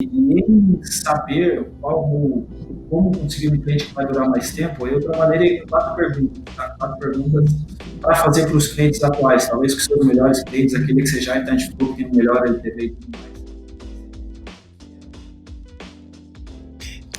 E em saber como conseguir um cliente que vai durar mais tempo, eu trabalhei quatro perguntas, tá? Quatro perguntas para fazer para os clientes atuais, talvez que sejam os melhores clientes, aquele que você já identificou que tem o melhor LTV e tudo mais.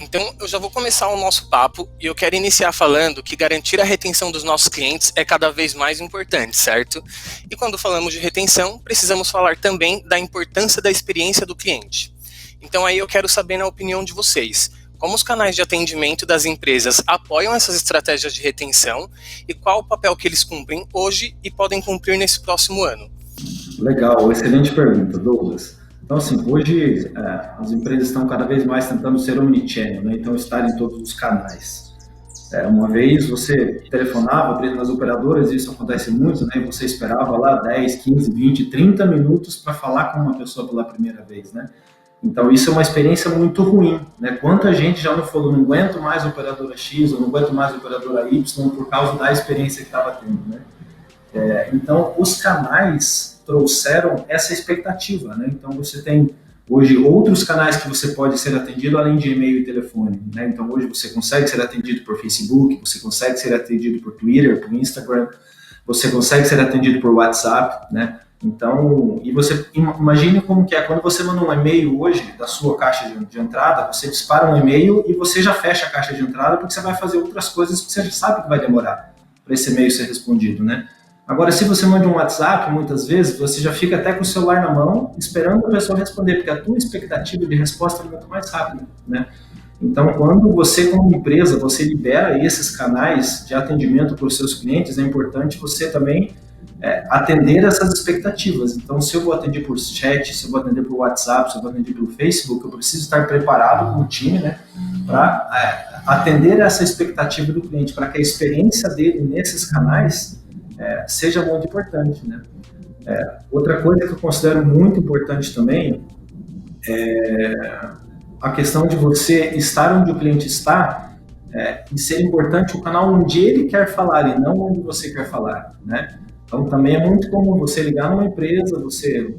Então, eu já vou começar o nosso papo e eu quero iniciar falando que garantir a retenção dos nossos clientes é cada vez mais importante, certo? E quando falamos de retenção, precisamos falar também da importância da experiência do cliente. Então, aí eu quero saber na opinião de vocês, como os canais de atendimento das empresas apoiam essas estratégias de retenção e qual o papel que eles cumprem hoje e podem cumprir nesse próximo ano? Legal, excelente pergunta, Douglas. Então, assim, hoje as empresas estão cada vez mais tentando ser omnichannel, né? Então, estar em todos os canais. Uma vez você telefonava para nas operadoras, e isso acontece muito, né? Você esperava lá 10, 15, 20, 30 minutos para falar com uma pessoa pela primeira vez, né? Então, isso é uma experiência muito ruim, né? Quanta gente já não falou, não aguento mais a operadora X, ou não aguento mais a operadora Y, por causa da experiência que estava tendo, né? Então, os canais trouxeram essa expectativa, né? Então, você tem hoje outros canais que você pode ser atendido além de e-mail e telefone, né? Então, hoje você consegue ser atendido por Facebook, você consegue ser atendido por Twitter, por Instagram, você consegue ser atendido por WhatsApp, né? Então, e você imagine como que é quando você manda um e-mail hoje da sua caixa de entrada, você dispara um e-mail e você já fecha a caixa de entrada porque você vai fazer outras coisas que você já sabe que vai demorar para esse e-mail ser respondido, né? Agora, se você manda um WhatsApp, muitas vezes, você já fica até com o celular na mão, esperando a pessoa responder, porque a tua expectativa de resposta é muito mais rápida, né? Então, quando você, como empresa, você libera esses canais de atendimento para os seus clientes, é importante você também atender essas expectativas. Então, se eu vou atender por chat, se eu vou atender por WhatsApp, se eu vou atender pelo Facebook, eu preciso estar preparado com o time, né, para atender essa expectativa do cliente, para que a experiência dele nesses canais seja muito importante, né? Outra coisa que eu considero muito importante também é a questão de você estar onde o cliente está e ser importante o canal onde ele quer falar e não onde você quer falar, né? Então, também é muito comum você ligar numa empresa, você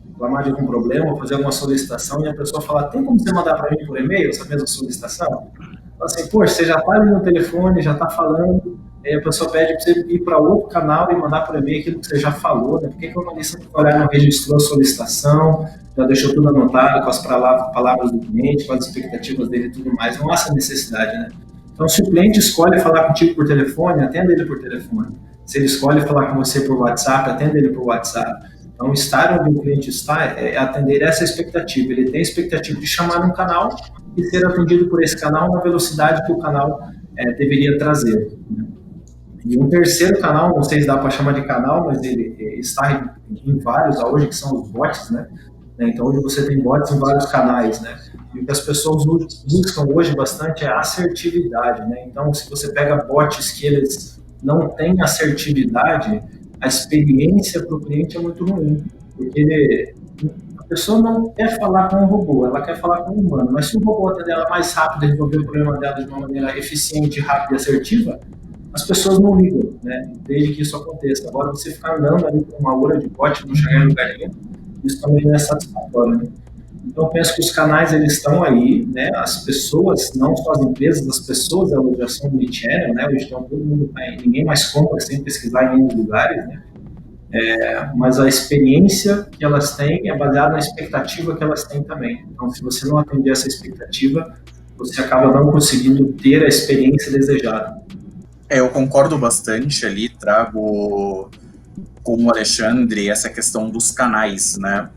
reclamar de algum problema, fazer alguma solicitação e a pessoa falar, tem como você mandar para mim por e-mail essa mesma solicitação? Então, assim, poxa, você já está ali no telefone, já está falando, aí a pessoa pede para você ir para outro canal e mandar por e-mail aquilo que você já falou, né? Por que o analista não registrou a solicitação, já deixou tudo anotado com as palavras do cliente, com as expectativas dele e tudo mais? Não há essa necessidade, né? Então, se o cliente escolhe falar contigo por telefone, atenda ele por telefone. Se ele escolhe falar com você por WhatsApp, atenda ele por WhatsApp. Então, estar onde o cliente está é atender essa expectativa. Ele tem a expectativa de chamar um canal e ser atendido por esse canal na velocidade que o canal deveria trazer. Né? E um terceiro canal, não sei se dá para chamar de canal, mas ele está em vários hoje, que são os bots, né? Então, hoje você tem bots em vários canais, né? E o que as pessoas buscam hoje bastante é assertividade, né? Então, se você pega bots que eles não têm assertividade, a experiência para o cliente é muito ruim, porque a pessoa não quer falar com um robô, ela quer falar com um humano, mas se o robô atender ela mais rápido e resolver o problema dela de uma maneira eficiente, rápida e assertiva, as pessoas não ligam, né? Desde que isso aconteça. Agora, você ficar andando ali com uma aura de bot, não chegar em lugar nenhum, isso também não é satisfatório, né? Então, eu penso que os canais, eles estão aí, né? As pessoas, não só as empresas, as pessoas, elas já são omnichannel, né? Hoje então, todo mundo, ninguém mais compra sem pesquisar em outros lugares, né? Mas a experiência que elas têm é baseada na expectativa que elas têm também. Então, se você não atender essa expectativa, você acaba não conseguindo ter a experiência desejada. Eu concordo bastante ali, trago com o Alexandre essa questão dos canais, né?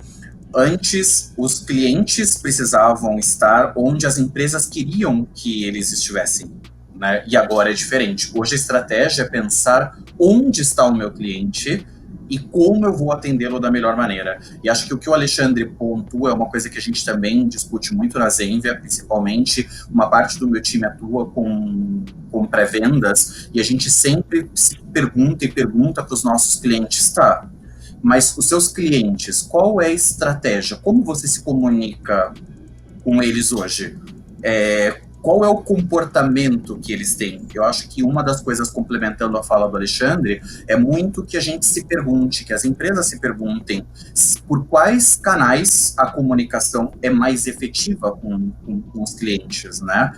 Antes, os clientes precisavam estar onde as empresas queriam que eles estivessem, né? E agora é diferente. Hoje a estratégia é pensar onde está o meu cliente e como eu vou atendê-lo da melhor maneira. E acho que o que o Alexandre pontua é uma coisa que a gente também discute muito na Zenvia, principalmente uma parte do meu time atua com pré-vendas, e a gente sempre se pergunta para os nossos clientes, tá, mas os seus clientes, qual é a estratégia? Como você se comunica com eles hoje? qual é o comportamento que eles têm? Eu acho que uma das coisas, complementando a fala do Alexandre, é muito que a gente se pergunte, que as empresas se perguntem por quais canais a comunicação é mais efetiva com os clientes, né?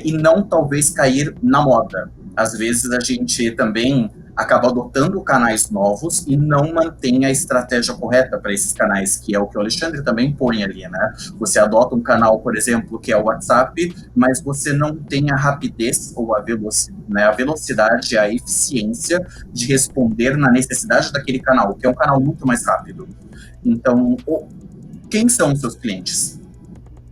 E não talvez cair na moda. Às vezes a gente também acaba adotando canais novos e não mantém a estratégia correta para esses canais, que é o que o Alexandre também põe ali, né? Você adota um canal, por exemplo, que é o WhatsApp, mas você não tem a rapidez ou a velocidade, a eficiência de responder na necessidade daquele canal, que é um canal muito mais rápido. Então, quem são os seus clientes?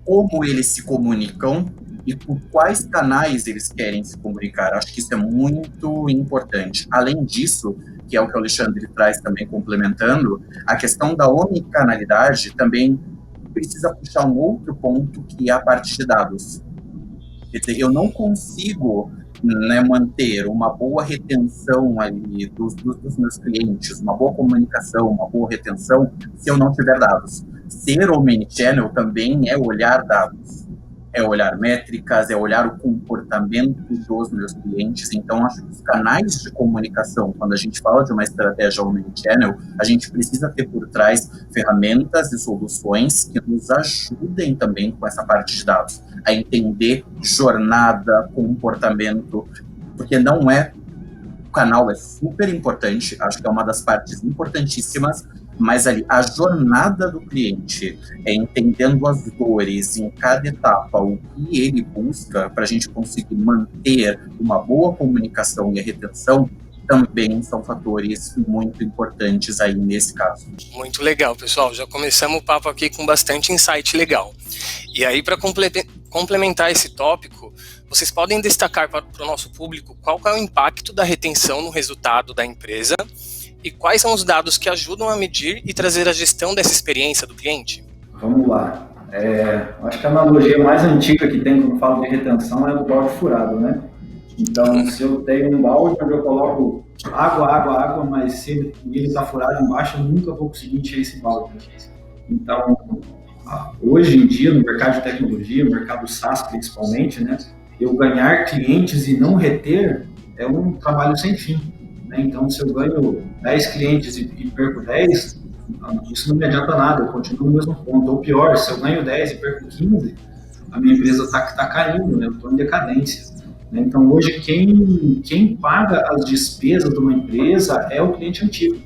Como eles se comunicam e por quais canais eles querem se comunicar. Acho que isso é muito importante. Além disso, que é o que o Alexandre traz também complementando, a questão da omnicanalidade também precisa puxar um outro ponto, que é a parte de dados. Quer dizer, eu não consigo, né, manter uma boa retenção ali dos meus clientes, uma boa comunicação, uma boa retenção, se eu não tiver dados. Ser omnichannel também é olhar dados. É olhar métricas, é olhar o comportamento dos meus clientes. Então, acho que os canais de comunicação, quando a gente fala de uma estratégia omnichannel, a gente precisa ter por trás ferramentas e soluções que nos ajudem também com essa parte de dados, a entender jornada, comportamento, porque não é... O canal é super importante, acho que é uma das partes importantíssimas, mas ali, a jornada do cliente, entendendo as dores em cada etapa, o que ele busca para a gente conseguir manter uma boa comunicação e a retenção, também são fatores muito importantes aí nesse caso. Muito legal, pessoal. Já começamos o papo aqui com bastante insight legal. E aí, para complementar esse tópico, vocês podem destacar para o nosso público qual é o impacto da retenção no resultado da empresa e quais são os dados que ajudam a medir e trazer a gestão dessa experiência do cliente? Vamos lá. Acho que a analogia mais antiga que tem quando falo de retenção é do balde furado, né? Então, se eu tenho um balde onde eu coloco água, mas se ele está furado embaixo, eu nunca vou conseguir encher esse balde. Então, hoje em dia, no mercado de tecnologia, no mercado SaaS principalmente, né, eu ganhar clientes e não reter é um trabalho sem fim. Né? Então, se eu ganho 10 clientes e perco 10, isso não me adianta nada, eu continuo no mesmo ponto. Ou pior, se eu ganho 10 e perco 15, a minha empresa está caindo, né? Eu estou em decadência. Né? Então, hoje, quem paga as despesas de uma empresa é o cliente antigo.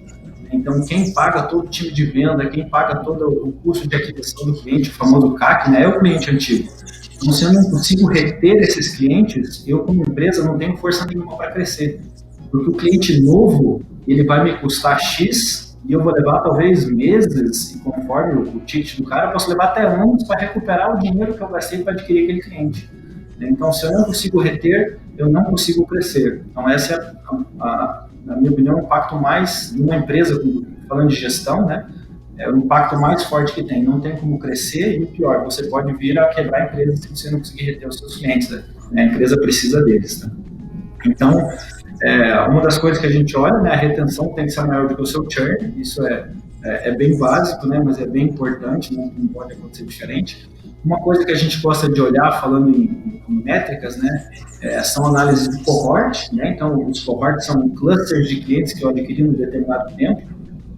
Então, quem paga todo o time de venda, quem paga todo o custo de aquisição do cliente, o famoso CAC, né, é o cliente antigo. Então, se eu não consigo reter esses clientes, eu, como empresa, não tenho força nenhuma para crescer. Porque o cliente novo, ele vai me custar X e eu vou levar talvez meses, e conforme o ticket do cara, eu posso levar até anos para recuperar o dinheiro que eu gastei para adquirir aquele cliente. Então, se eu não consigo reter, eu não consigo crescer. Então, essa é, na minha opinião, o impacto mais de uma empresa, falando de gestão, né? É o impacto mais forte que tem. Não tem como crescer e o pior, você pode vir a quebrar a empresa se você não conseguir reter os seus clientes. Né? A empresa precisa deles. Né? Então, uma das coisas que a gente olha, né, a retenção tem que ser maior do que o seu churn. Isso é bem básico, né, mas é bem importante, não pode acontecer diferente. Uma coisa que a gente gosta de olhar, falando em métricas, né, são análises de cohort, né? Então, os cohorts são clusters de clientes que eu adquiri em determinado tempo.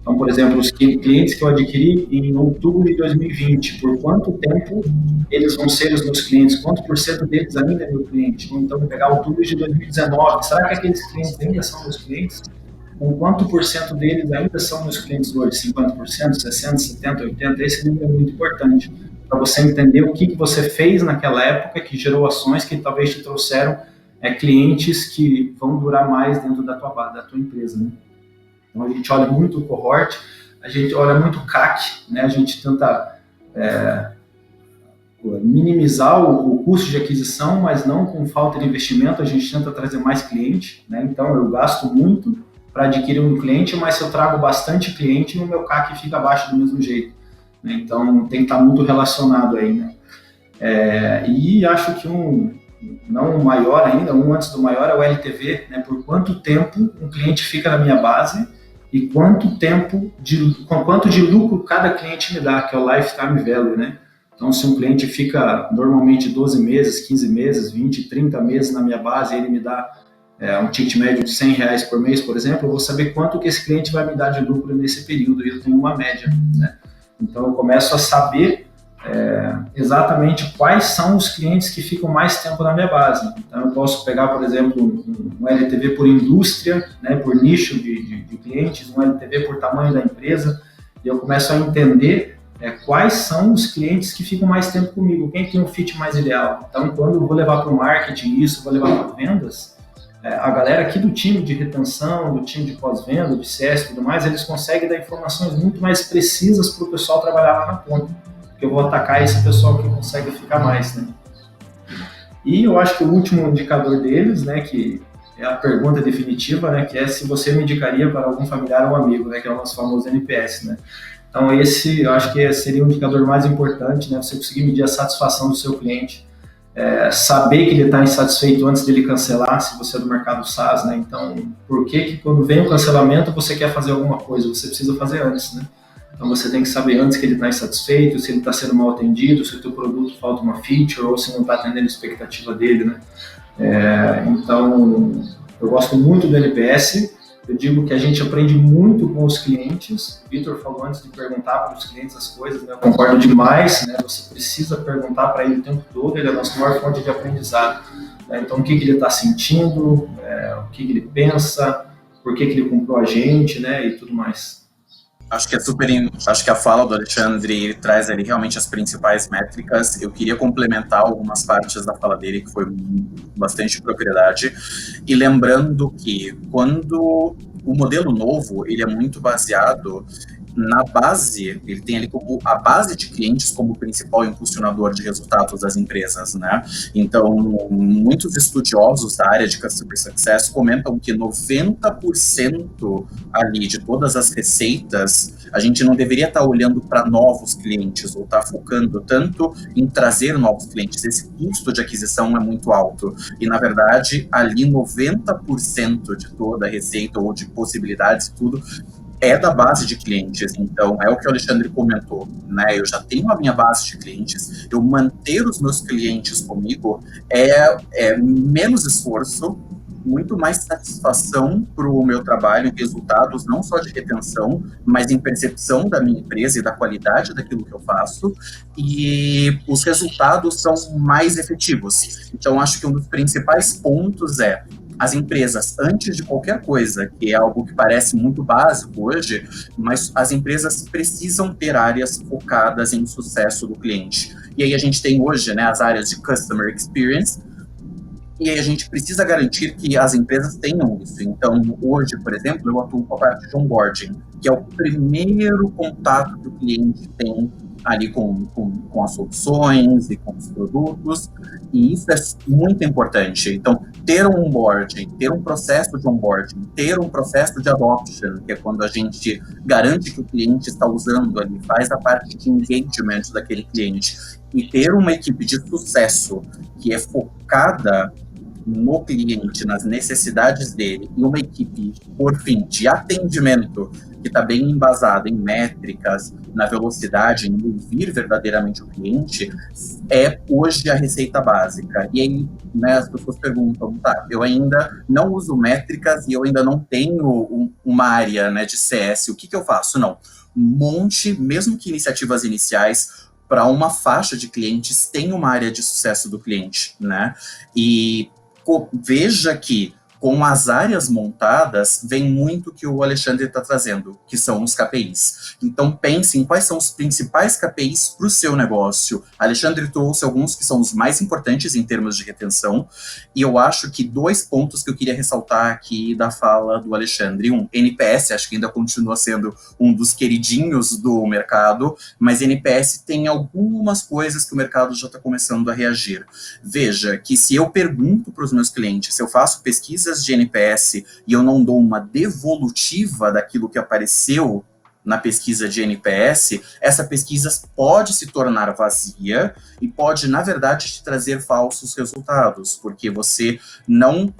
Então, por exemplo, os clientes que eu adquiri em outubro de 2020, por quanto tempo eles vão ser os meus clientes? Quanto por cento deles ainda é meu cliente? Ou então, vou pegar outubro de 2019, será que aqueles clientes ainda são meus clientes? Com quanto por cento deles ainda são meus clientes hoje? 50%, 60%, 70%, 80%? Esse número é muito importante para você entender o que você fez naquela época que gerou ações que talvez te trouxeram clientes que vão durar mais dentro da tua empresa, né? Então, a gente olha muito o cohort, a gente olha muito o CAC, né? A gente tenta minimizar o custo de aquisição, mas não com falta de investimento, a gente tenta trazer mais cliente, né? Então, eu gasto muito para adquirir um cliente, mas se eu trago bastante cliente, o meu CAC fica abaixo do mesmo jeito. Né? Então, tem que estar muito relacionado aí, né? E acho que não o maior ainda, antes do maior é o LTV, né? Por quanto tempo um cliente fica na minha base e quanto de lucro cada cliente me dá, que é o lifetime value, né? Então, se um cliente fica normalmente 12 meses, 15 meses, 20, 30 meses na minha base e ele me dá um ticket médio de R$100 por mês, por exemplo, eu vou saber quanto que esse cliente vai me dar de lucro nesse período, e eu tenho uma média, né? Então, eu começo a saber exatamente quais são os clientes que ficam mais tempo na minha base. Então, eu posso pegar, por exemplo, um LTV por indústria, né, por nicho de clientes, um LTV por tamanho da empresa, e eu começo a entender quais são os clientes que ficam mais tempo comigo, quem tem um fit mais ideal. Então, quando eu vou levar para o marketing isso, vou levar para vendas, a galera aqui do time de retenção, do time de pós-venda, de CS e tudo mais, eles conseguem dar informações muito mais precisas para o pessoal trabalhar lá na ponta, porque eu vou atacar esse pessoal que consegue ficar mais, né? E eu acho que o último indicador deles, né, que é a pergunta definitiva, né, que é se você me indicaria para algum familiar ou amigo, né, que é o nosso famoso NPS, né? Então esse eu acho que seria o indicador mais importante, né, você conseguir medir a satisfação do seu cliente, saber que ele está insatisfeito antes dele cancelar, se você é do mercado SaaS, né? Então, por que quando vem o cancelamento você quer fazer alguma coisa? Você precisa fazer antes, né? Então, você tem que saber antes que ele está insatisfeito, se ele está sendo mal atendido, se o teu produto falta uma feature ou se não está atendendo a expectativa dele, né? Então, eu gosto muito do NPS. Eu digo que a gente aprende muito com os clientes. O Vitor falou antes de perguntar para os clientes as coisas, né? Eu concordo demais, né? Você precisa perguntar para ele o tempo todo, ele é a nossa maior fonte de aprendizado, né? Então, o que ele está sentindo, o que ele pensa, por que ele comprou a gente, né? E tudo mais. Acho que a fala do Alexandre ele traz ali realmente as principais métricas. Eu queria complementar algumas partes da fala dele, que foi bastante propriedade. E lembrando que quando o modelo novo, ele é muito baseado na base, ele tem ali como a base de clientes como principal impulsionador de resultados das empresas, né? Então, muitos estudiosos da área de Customer Success comentam que 90% ali de todas as receitas, a gente não deveria estar olhando para novos clientes ou estar focando tanto em trazer novos clientes. Esse custo de aquisição é muito alto. E, na verdade, ali 90% de toda a receita ou de possibilidades e tudo é da base de clientes. Então, é o que o Alexandre comentou, né? Eu já tenho a minha base de clientes, eu manter os meus clientes comigo é menos esforço, muito mais satisfação para o meu trabalho em resultados, não só de retenção, mas em percepção da minha empresa e da qualidade daquilo que eu faço, e os resultados são mais efetivos. Então, acho que um dos principais pontos é as empresas, antes de qualquer coisa, que é algo que parece muito básico hoje, mas as empresas precisam ter áreas focadas em sucesso do cliente. E aí a gente tem hoje, né, as áreas de Customer Experience, e aí a gente precisa garantir que as empresas tenham isso. Então, hoje, por exemplo, eu atuo com a parte de onboarding, que é o primeiro contato que o cliente tem ali com as soluções e com os produtos, e isso é muito importante. Então, ter um onboarding, ter um processo de onboarding, ter um processo de adoption, que é quando a gente garante que o cliente está usando ali, faz a parte de engagement daquele cliente, e ter uma equipe de sucesso que é focada no cliente, nas necessidades dele, e uma equipe, por fim, de atendimento que está bem embasada em métricas, na velocidade, em ouvir verdadeiramente o cliente, é hoje a receita básica. E aí, né, as pessoas perguntam, tá, eu ainda não uso métricas e eu ainda não tenho uma área, né, de CS, o que eu faço? Não, monte, mesmo que iniciativas iniciais, para uma faixa de clientes, tem uma área de sucesso do cliente, né? E veja que com as áreas montadas, vem muito que o Alexandre está trazendo, que são os KPIs. Então, pense em quais são os principais KPIs para o seu negócio. Alexandre trouxe alguns que são os mais importantes em termos de retenção, e eu acho que 2 pontos que eu queria ressaltar aqui da fala do Alexandre. NPS, acho que ainda continua sendo um dos queridinhos do mercado, mas NPS tem algumas coisas que o mercado já está começando a reagir. Veja que se eu pergunto para os meus clientes, se eu faço pesquisas de NPS e eu não dou uma devolutiva daquilo que apareceu na pesquisa de NPS, essa pesquisa pode se tornar vazia e pode, na verdade, te trazer falsos resultados, porque você não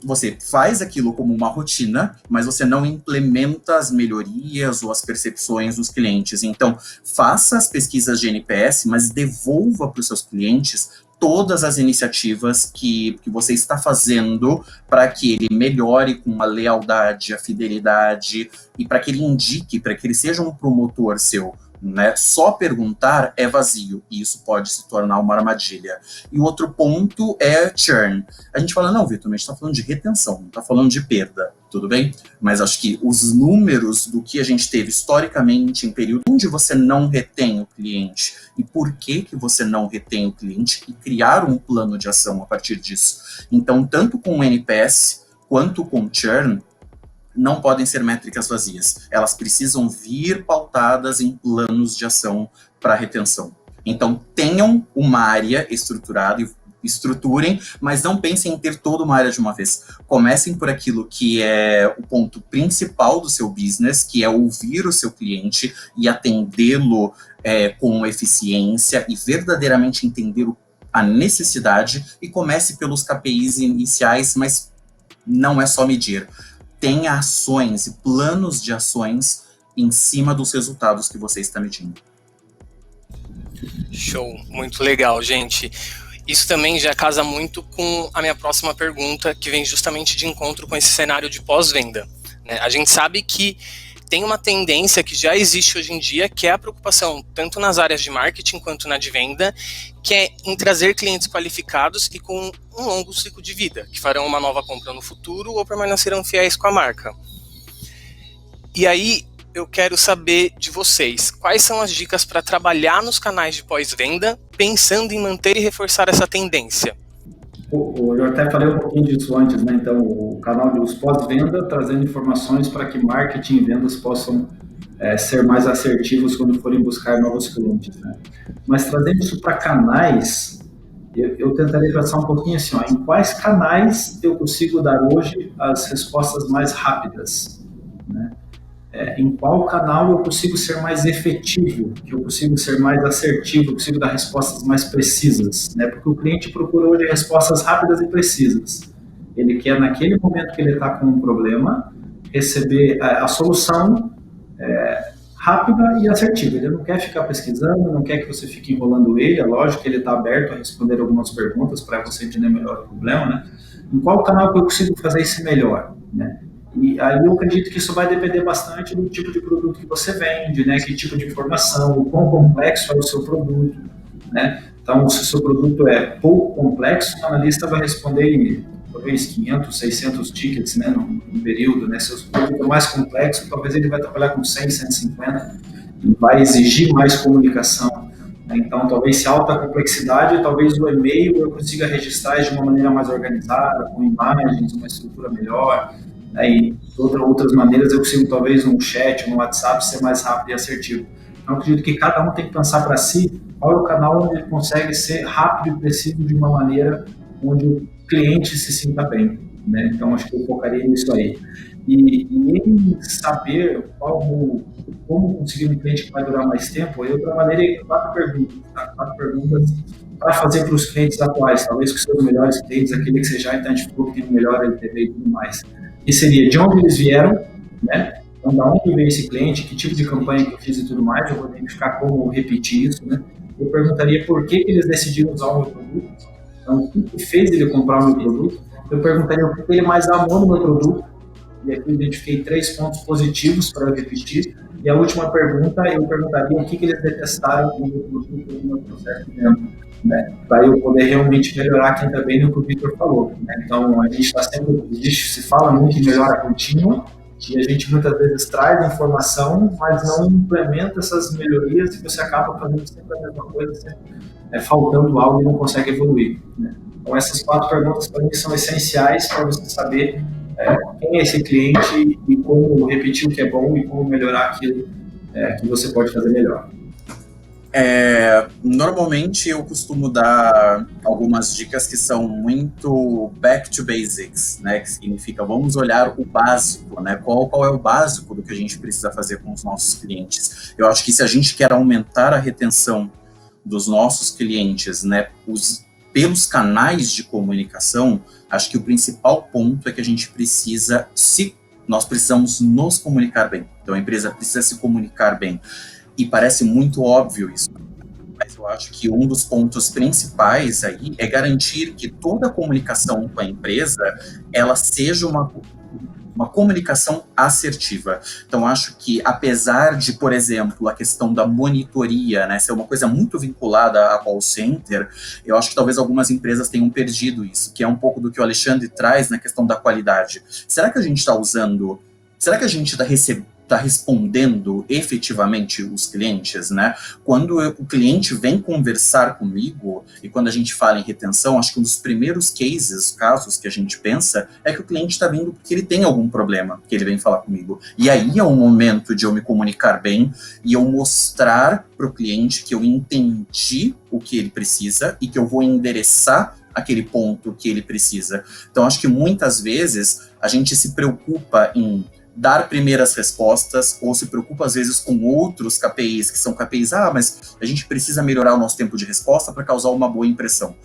você faz aquilo como uma rotina, mas você não implementa as melhorias ou as percepções dos clientes. Então, faça as pesquisas de NPS, mas devolva para os seus clientes todas as iniciativas que você está fazendo para que ele melhore com a lealdade, a fidelidade, e para que ele indique, para que ele seja um promotor seu. Né? Só perguntar é vazio, e isso pode se tornar uma armadilha. E o outro ponto é churn. A gente fala, não, Vitor, mas a gente está falando de retenção, não está falando de perda, tudo bem? Mas acho que os números do que a gente teve historicamente em período onde você não retém o cliente, e por que você não retém o cliente, e criar um plano de ação a partir disso. Então, tanto com o NPS quanto com churn, não podem ser métricas vazias. Elas precisam vir pautadas em planos de ação para retenção. Então, tenham uma área estruturada e estruturem, mas não pensem em ter toda uma área de uma vez. Comecem por aquilo que é o ponto principal do seu business, que é ouvir o seu cliente e atendê-lo com eficiência e verdadeiramente entender a necessidade, e comece pelos KPIs iniciais, mas não é só medir. Tenha ações e planos de ações em cima dos resultados que você está medindo. Show, muito legal, gente. Isso também já casa muito com a minha próxima pergunta, que vem justamente de encontro com esse cenário de pós-venda, né? A gente sabe que tem uma tendência que já existe hoje em dia, que é a preocupação, tanto nas áreas de marketing quanto na de venda, que é em trazer clientes qualificados e com um longo ciclo de vida, que farão uma nova compra no futuro ou permanecerão fiéis com a marca. E aí, eu quero saber de vocês, quais são as dicas para trabalhar nos canais de pós-venda, pensando em manter e reforçar essa tendência? Eu até falei um pouquinho disso antes, né? Então, o canal dos pós-venda trazendo informações para que marketing e vendas possam ser mais assertivos quando forem buscar novos clientes, né? Mas trazendo isso para canais, eu tentaria pensar um pouquinho assim, ó, em quais canais eu consigo dar hoje as respostas mais rápidas, né? Em qual canal eu consigo ser mais efetivo, que eu consigo ser mais assertivo, eu consigo dar respostas mais precisas, né? Porque o cliente procura hoje respostas rápidas e precisas. Ele quer, naquele momento que ele está com um problema, receber a solução rápida e assertiva. Ele não quer ficar pesquisando, não quer que você fique enrolando ele. É lógico que ele está aberto a responder algumas perguntas para você entender melhor o problema, né? Em qual canal que eu consigo fazer isso melhor, né? E aí eu acredito que isso vai depender bastante do tipo de produto que você vende, né? Que tipo de informação, o quão complexo é o seu produto, né? Então, se o seu produto é pouco complexo, o analista vai responder em talvez 500, 600 tickets, né, no período, né? Se o produto é mais complexo, talvez ele vai trabalhar com 100, 150 e vai exigir mais comunicação, né? Então, talvez se alta complexidade, talvez o e-mail eu consiga registrar de uma maneira mais organizada, com imagens, uma estrutura melhor. E de outras maneiras eu consigo talvez um chat, um WhatsApp ser mais rápido e assertivo. Então eu acredito que cada um tem que pensar para si qual é o canal onde ele consegue ser rápido e preciso de uma maneira onde o cliente se sinta bem, né? Então acho que eu focaria nisso aí. E em saber como conseguir um cliente que vai durar mais tempo, eu trabalhei 4 perguntas para fazer para os clientes atuais, talvez com os seus melhores clientes, aquele que você já identificou que tem melhor LTV e tudo mais. E seria de onde eles vieram, né? Então, da onde veio esse cliente, que tipo de campanha que eu fiz e tudo mais, eu vou identificar como repetir isso, né? Eu perguntaria por que eles decidiram usar o meu produto, então, o que fez ele comprar o meu produto. Eu perguntaria o que ele mais amou no meu produto, e aqui eu identifiquei 3 pontos positivos para eu repetir. E a última pergunta, eu perguntaria o que eles detestaram no meu produto, no meu processo de venda, né? Para eu poder realmente melhorar aqui também no que o Vitor falou, né? Então, a gente está sempre, se fala muito em melhora contínua, e a gente muitas vezes traz informação, mas não implementa essas melhorias, e você acaba fazendo sempre a mesma coisa, sempre faltando algo e não consegue evoluir, né? Então, essas 4 perguntas para mim são essenciais para você saber quem é esse cliente e como repetir o que é bom e como melhorar aquilo que você pode fazer melhor. Normalmente eu costumo dar algumas dicas que são muito back to basics, né? Que significa vamos olhar o básico, né? Qual é o básico do que a gente precisa fazer com os nossos clientes. Eu acho que se a gente quer aumentar a retenção dos nossos clientes, né? pelos canais de comunicação, acho que o principal ponto é que nós precisamos nos comunicar bem. Então a empresa precisa se comunicar bem. E parece muito óbvio isso, mas eu acho que um dos pontos principais aí é garantir que toda a comunicação com a empresa, ela seja uma comunicação assertiva. Então, acho que, apesar de, por exemplo, a questão da monitoria, né, ser uma coisa muito vinculada a call center, eu acho que talvez algumas empresas tenham perdido isso, que é um pouco do que o Alexandre traz na questão da qualidade. Será que a gente está respondendo efetivamente os clientes, né? Quando o cliente vem conversar comigo, e quando a gente fala em retenção, acho que um dos primeiros casos que a gente pensa, é que o cliente está vindo porque ele tem algum problema, que ele vem falar comigo. E aí é um momento de eu me comunicar bem, e eu mostrar para o cliente que eu entendi o que ele precisa, e que eu vou endereçar aquele ponto que ele precisa. Então, acho que muitas vezes a gente se preocupa em dar primeiras respostas, ou se preocupa às vezes com outros KPIs, que são KPIs, mas a gente precisa melhorar o nosso tempo de resposta para causar uma boa impressão.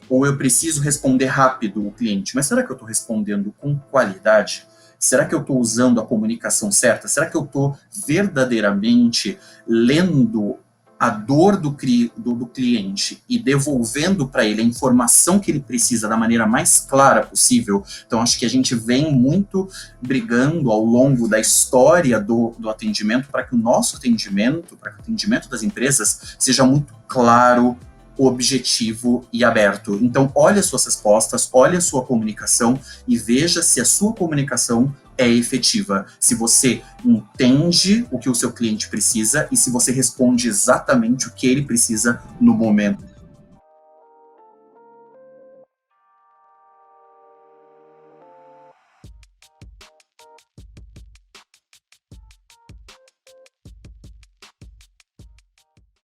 Ou eu preciso responder rápido o cliente, mas será que eu estou respondendo com qualidade? Será que eu estou usando a comunicação certa? Será que eu estou verdadeiramente lendo a dor do cliente e devolvendo para ele a informação que ele precisa da maneira mais clara possível? Então, acho que a gente vem muito brigando ao longo da história do atendimento para que o nosso atendimento, para que o atendimento das empresas seja muito claro, objetivo e aberto. Então, olhe as suas respostas, olhe a sua comunicação e veja se a sua comunicação é efetiva, se você entende o que o seu cliente precisa e se você responde exatamente o que ele precisa no momento.